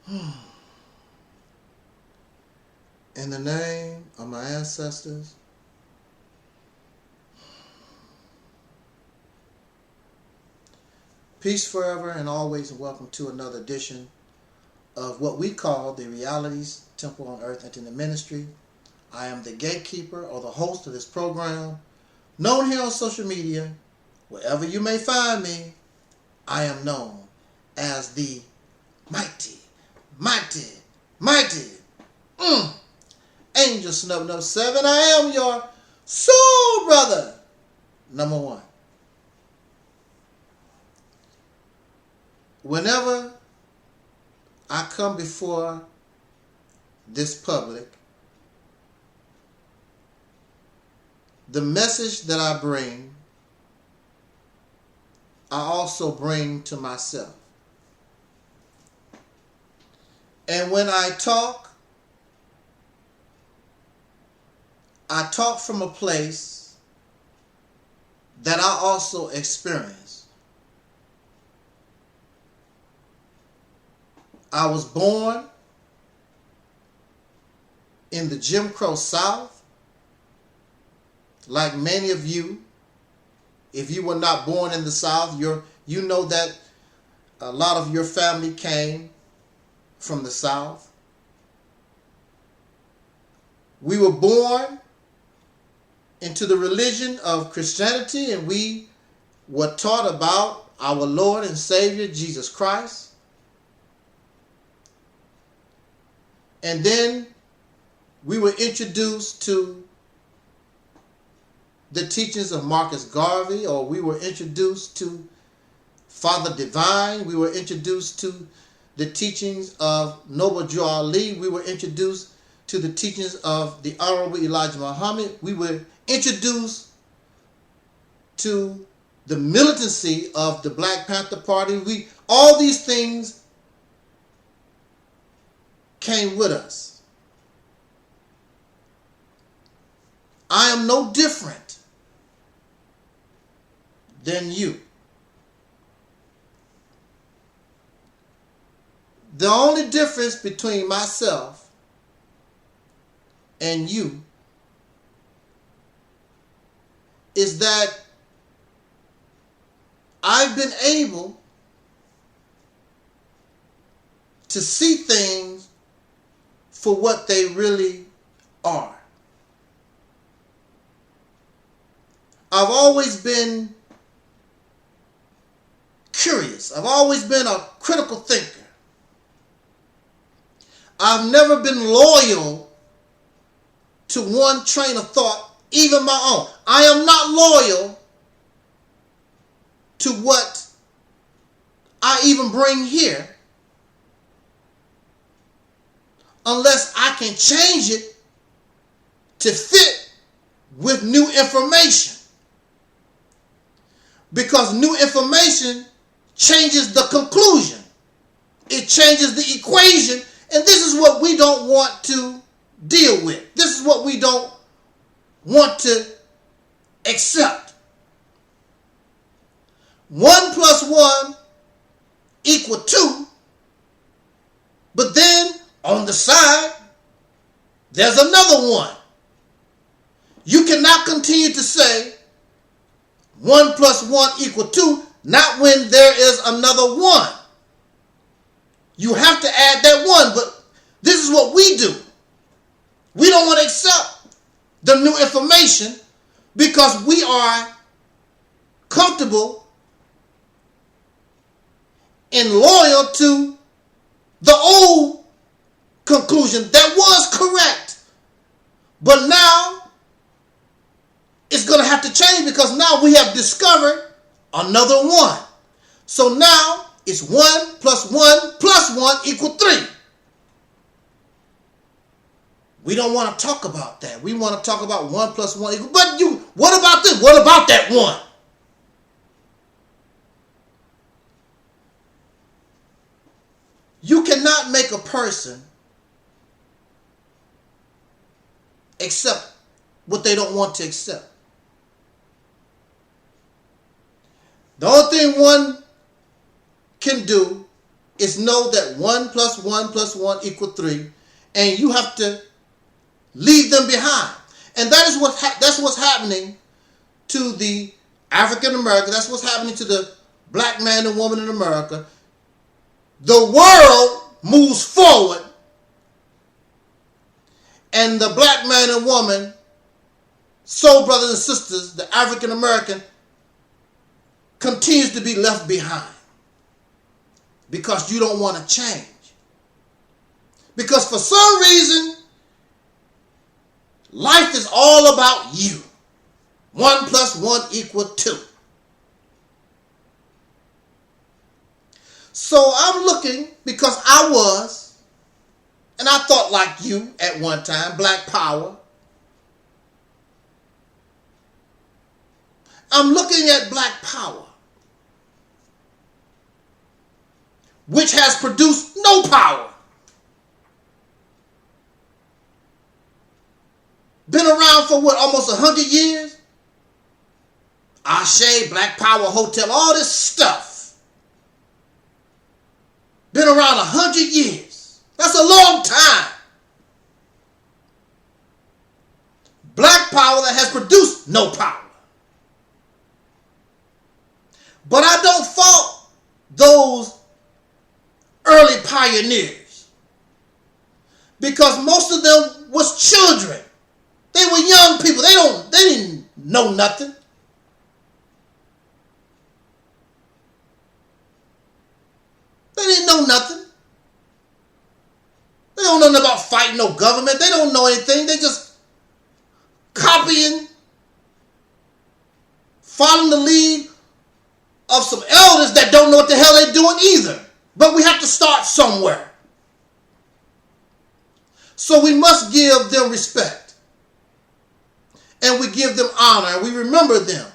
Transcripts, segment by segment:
In the name of my ancestors, peace forever and always, and welcome to another edition of what we call the Realities Temple on Earth AdMinister. I am the gatekeeper or the host of this program, known here on social media. Wherever you may find me, I am known as the mighty Angel Snub 7. I am your soul brother, number one. Whenever I come before this public, the message that I bring, I also bring to myself. And when I talk from a place that I also experience. I was born in the Jim Crow South. Like many of you, if you were not born in the South, you know that a lot of your family came from the South. We were born into the religion of Christianity, and we were taught about our Lord and Savior, Jesus Christ. And then we were introduced to the teachings of Marcus Garvey, or we were introduced to Father Divine. We were introduced to the teachings of Noble Drew Ali. We were introduced to the teachings of the Honorable Elijah Muhammad. We were introduced to the militancy of the Black Panther Party. All these things came with us. I am no different than you. The only difference between myself and you is that I've been able to see things for what they really are. I've always been curious. I've always been a critical thinker. I've never been loyal to one train of thought, even my own. I am not loyal to what I even bring here unless I can change it to fit with new information. Because new information changes the conclusion. It changes the equation. And this is what we don't want to deal with. This is what we don't want to accept. 1 + 1 = 2. But then on the side, there's another 1. You cannot continue to say 1 + 1 = 2, not when there is another 1. You have to add that 1, but this is what we do. We don't want to accept the new information because we are comfortable and loyal to the old conclusion that was correct. But now it's going to have to change because now we have discovered another 1. So now it's 1 + 1 + 1 = 3. We don't want to talk about that. We want to talk about 1 + 1 =. But what about this? What about that 1? You cannot make a person accept what they don't want to accept. The only thing one can do is know that 1 + 1 + 1 = 3, and you have to leave them behind. And that's what's happening to the African American. That's what's happening to the black man and woman in America. The world moves forward, and the black man and woman, soul brothers and sisters, the African American, continues to be left behind because you don't want to change. Because for some reason, life is all about you. 1 + 1 = 2. So I'm looking, because I was, and I thought like you at one time, Black Power. I'm looking at Black Power, which has produced no power. Been around for what, almost 100 years? Ashe, Black Power Hotel, all this stuff. Been around 100 years. That's a long time. Black power that has produced no power. But I don't fault those early pioneers, because most of them was children. They were young people. They didn't know nothing. They didn't know nothing. They don't know nothing about fighting no government. They don't know anything. They just copying, following the lead of some elders that don't know what the hell they're doing either. But we have to start somewhere. So we must give them respect. And we give them honor. And we remember them.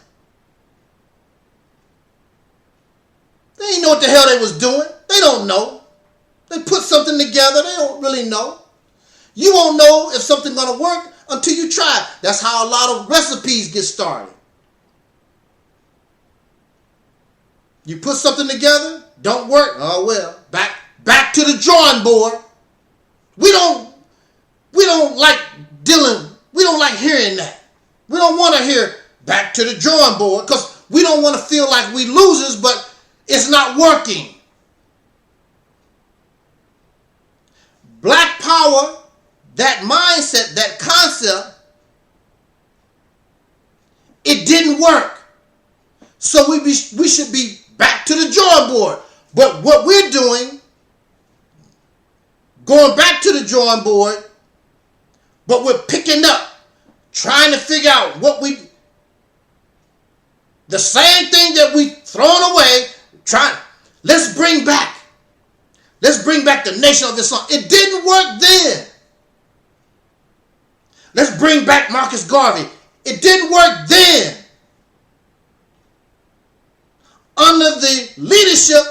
They didn't know what the hell they was doing. They don't know. They put something together. They don't really know. You won't know if something's going to work until you try. That's how a lot of recipes get started. You put something together, don't work. Oh well, back to the drawing board. We don't like dealing. We don't like hearing that. We don't want to hear back to the drawing board, because we don't want to feel like we losers, but it's not working. Black power, that mindset, that concept, it didn't work. So we should be back to the drawing board. But what we're doing, going back to the drawing board, but we're picking up, trying to figure out the same thing that we thrown away, let's bring back the nation of Islam. It didn't work then. Let's bring back Marcus Garvey. It didn't work then. Under the leadership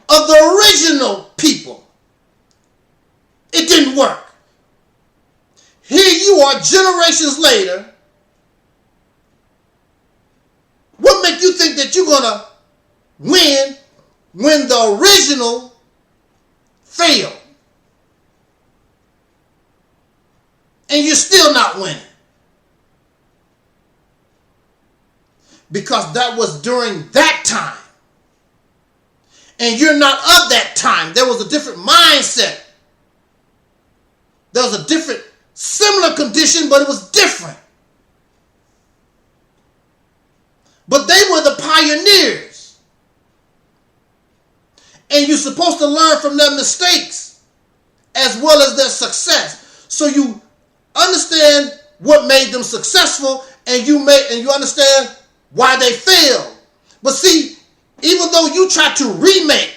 of the original people, it didn't work. Here you are, generations later. What makes you think that you're going to win when the original failed? And you're still not winning. Because that was during that time. And you're not of that time. There was a different mindset. There was a different, similar condition, but it was different. But they were the pioneers. And you're supposed to learn from their mistakes as well as their success. So you understand what made them successful, and you understand why they failed. But see, even though you try to remake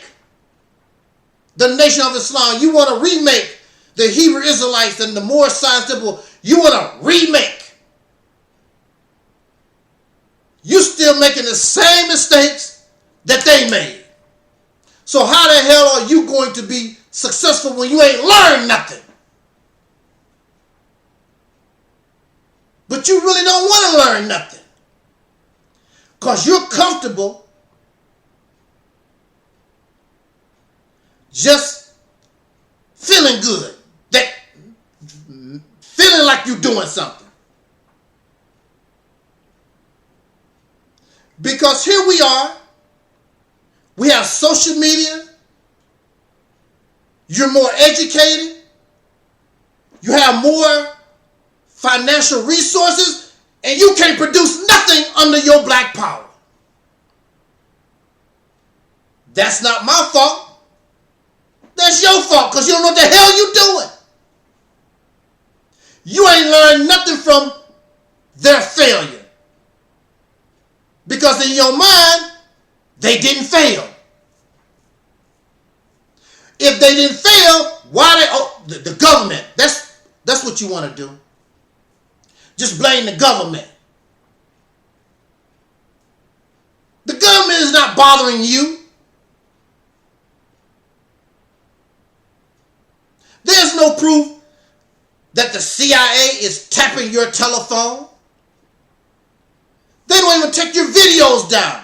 the Nation of Islam, you want to remake the Hebrew Israelites and the Moorish Science Temple, you want to remake. You're still making the same mistakes that they made. So how the hell are you going to be successful when you ain't learned nothing? But you really don't want to learn nothing, because you're comfortable just feeling good, that feeling like you're doing something. Because here we are, we have social media, you're more educated, you have more financial resources, and you can't produce nothing under your black power. That's not my fault. That's your fault, because you don't know what the hell you're doing. You ain't learned nothing from their failure. Because in your mind, they didn't fail. If they didn't fail, why the government? That's what you want to do. Just blame the government. The government is not bothering you. There's no proof that the CIA is tapping your telephone. They don't even take your videos down.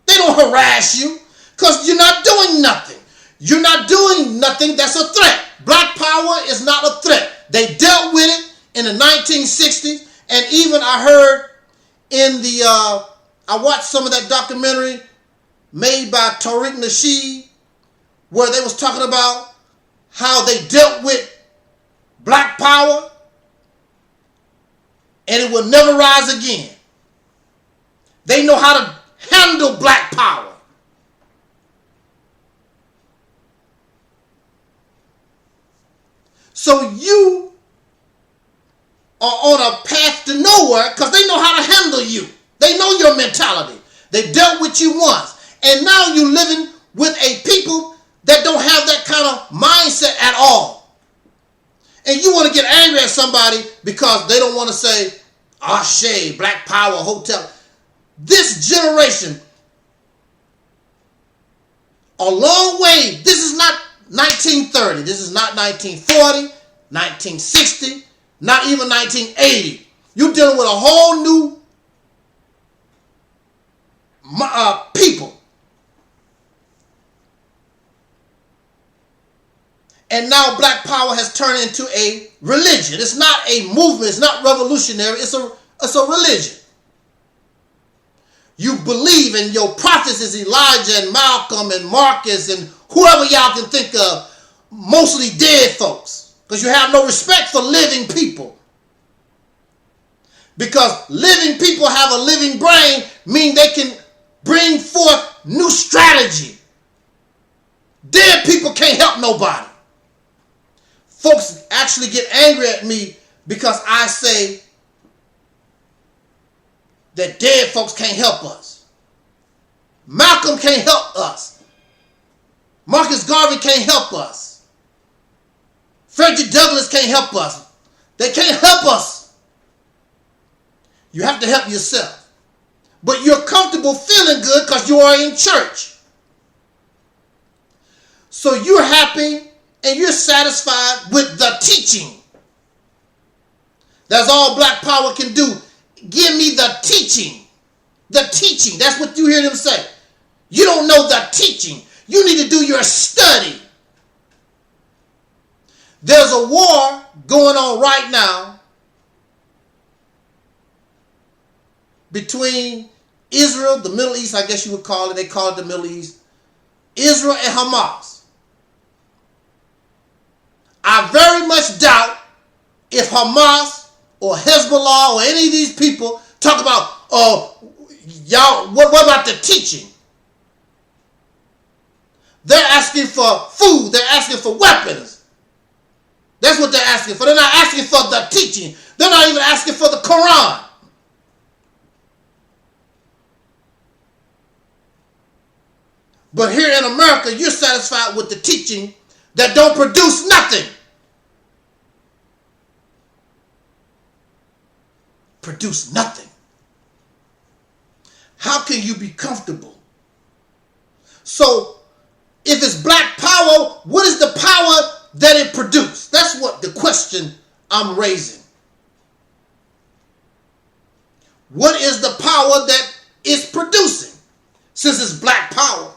They don't harass you because you're not doing nothing. You're not doing nothing that's a threat. Black power is not a threat. They dealt with it in the 1960s, and even I heard in the, I watched some of that documentary made by Tariq Nasheed, where they was talking about how they dealt with black power, and it will never rise again. They know how to handle black power. So you are on a path to nowhere because they know how to handle you. They know your mentality. They dealt with you once. And now you're living with a people that don't have that kind of mindset at all. And you want to get angry at somebody because they don't want to say, ah, shade, black power, hotel. This generation, a long way, this is not 1930, this is not 1940, 1960, not even 1980. You're dealing with a whole new people. And now black power has turned into a religion. It's not a movement. It's not revolutionary. It's a religion. You believe in your prophets is Elijah and Malcolm and Marcus and whoever y'all can think of, mostly dead folks. Because you have no respect for living people. Because living people have a living brain, mean they can bring forth new strategy. Dead people can't help nobody. Folks actually get angry at me because I say that dead folks can't help us. Malcolm can't help us. Marcus Garvey can't help us. Frederick Douglass can't help us. They can't help us. You have to help yourself. But you're comfortable feeling good because you are in church. So you're happy and you're satisfied with the teaching. That's all black power can do. Give me the teaching. The teaching. That's what you hear them say. You don't know the teaching. You need to do your study. There's a war going on right now between Israel, the Middle East, I guess you would call it. They call it the Middle East. Israel and Hamas. I very much doubt if Hamas or Hezbollah or any of these people talk about, y'all, what about the teaching? They're asking for food. They're asking for weapons. That's what they're asking for. They're not asking for the teaching. They're not even asking for the Quran. But here in America, you're satisfied with the teaching that don't produce nothing. Produce nothing. How can you be comfortable? So, if it's black power, what is the power that it produced? That's what the question I'm raising. What is the power that it's producing? Since it's black power.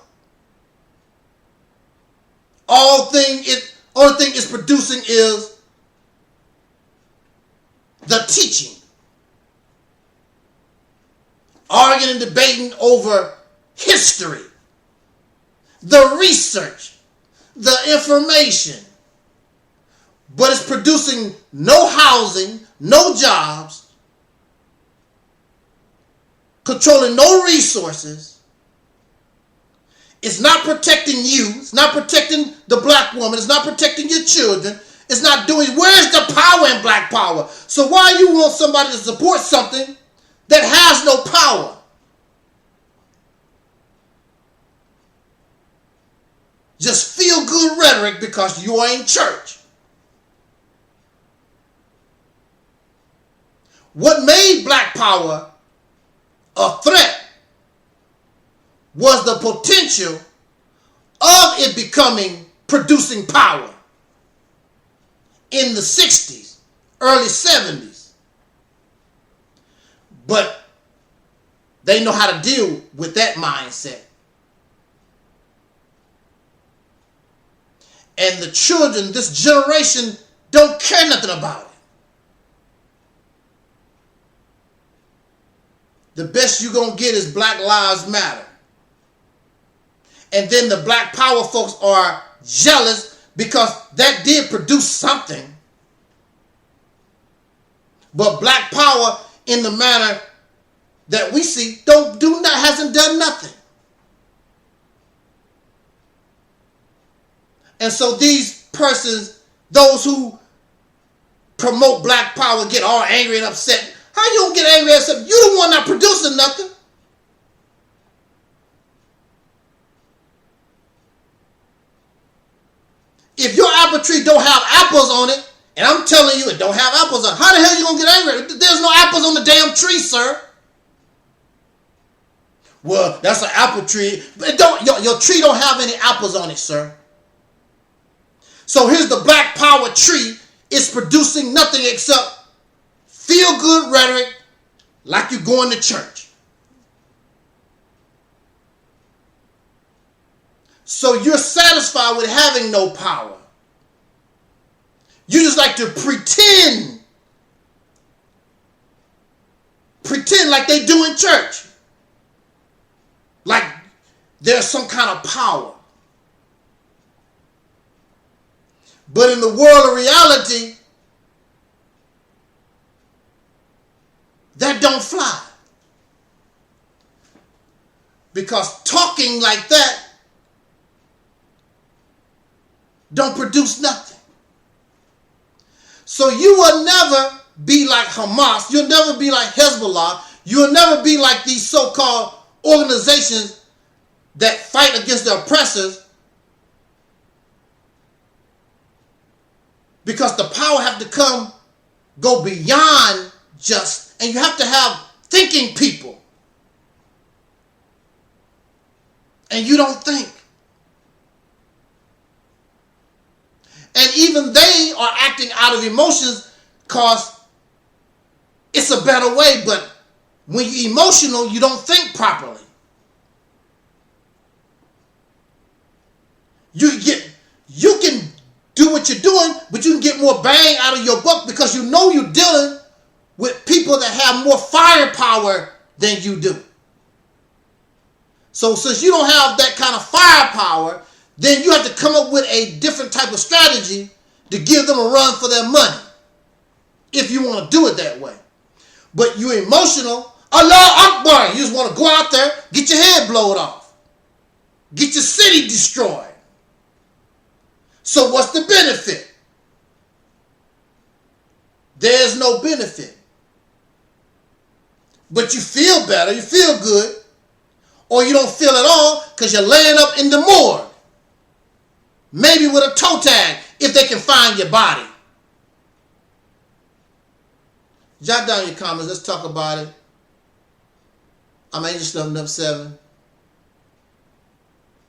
only thing it's producing is the teaching. Arguing and debating over history, the research, the information. But it's producing no housing, no jobs, controlling no resources. It's not protecting you. It's not protecting the black woman. It's not protecting your children. It's not doing, where's the power in black power? So why you want somebody to support something that has no power? Just feel good rhetoric because you are in church. What made black power a threat was the potential of it producing power in the 60s, early 70s. But they know how to deal with that mindset. And the children, this generation, don't care nothing about it. The best you're going to get is Black Lives Matter. And then the black power folks are jealous because that did produce something. But black power in the manner that we see hasn't done nothing. And so these persons, those who promote black power, get all angry and upset. How you don't get angry and upset? You the one not producing nothing. If your apple tree don't have apples on it, and I'm telling you it don't have apples on it, how the hell you gonna get angry? There's no apples on the damn tree, sir. Well, that's an apple tree. But your tree don't have any apples on it, sir. So here's the black power tree. It's producing nothing except feel-good rhetoric like you're going to church. So you're satisfied with having no power. You just like to pretend like they do in church. Like there's some kind of power. But in the world of reality, that don't fly. Because talking like that don't produce nothing. So you will never be like Hamas. You'll never be like Hezbollah. You'll never be like these so-called organizations that fight against the oppressors. Because the power have to go beyond just, and you have to have thinking people. And you don't think. And even they are acting out of emotions because it's a better way. But when you're emotional, you don't think properly. You can do what you're doing, but you can get more bang out of your buck because you know you're dealing with people that have more firepower than you do. So since you don't have that kind of firepower, then you have to come up with a different type of strategy to give them a run for their money. If you want to do it that way. But you're emotional. Allah Akbar. You just want to go out there, get your head blown off. Get your city destroyed. So what's the benefit? There's no benefit. But you feel better, you feel good. Or you don't feel at all because you're laying up in the morgue. Maybe with a toe tag if they can find your body. Jot down your comments. Let's talk about it. I'm Angel Stuff 7.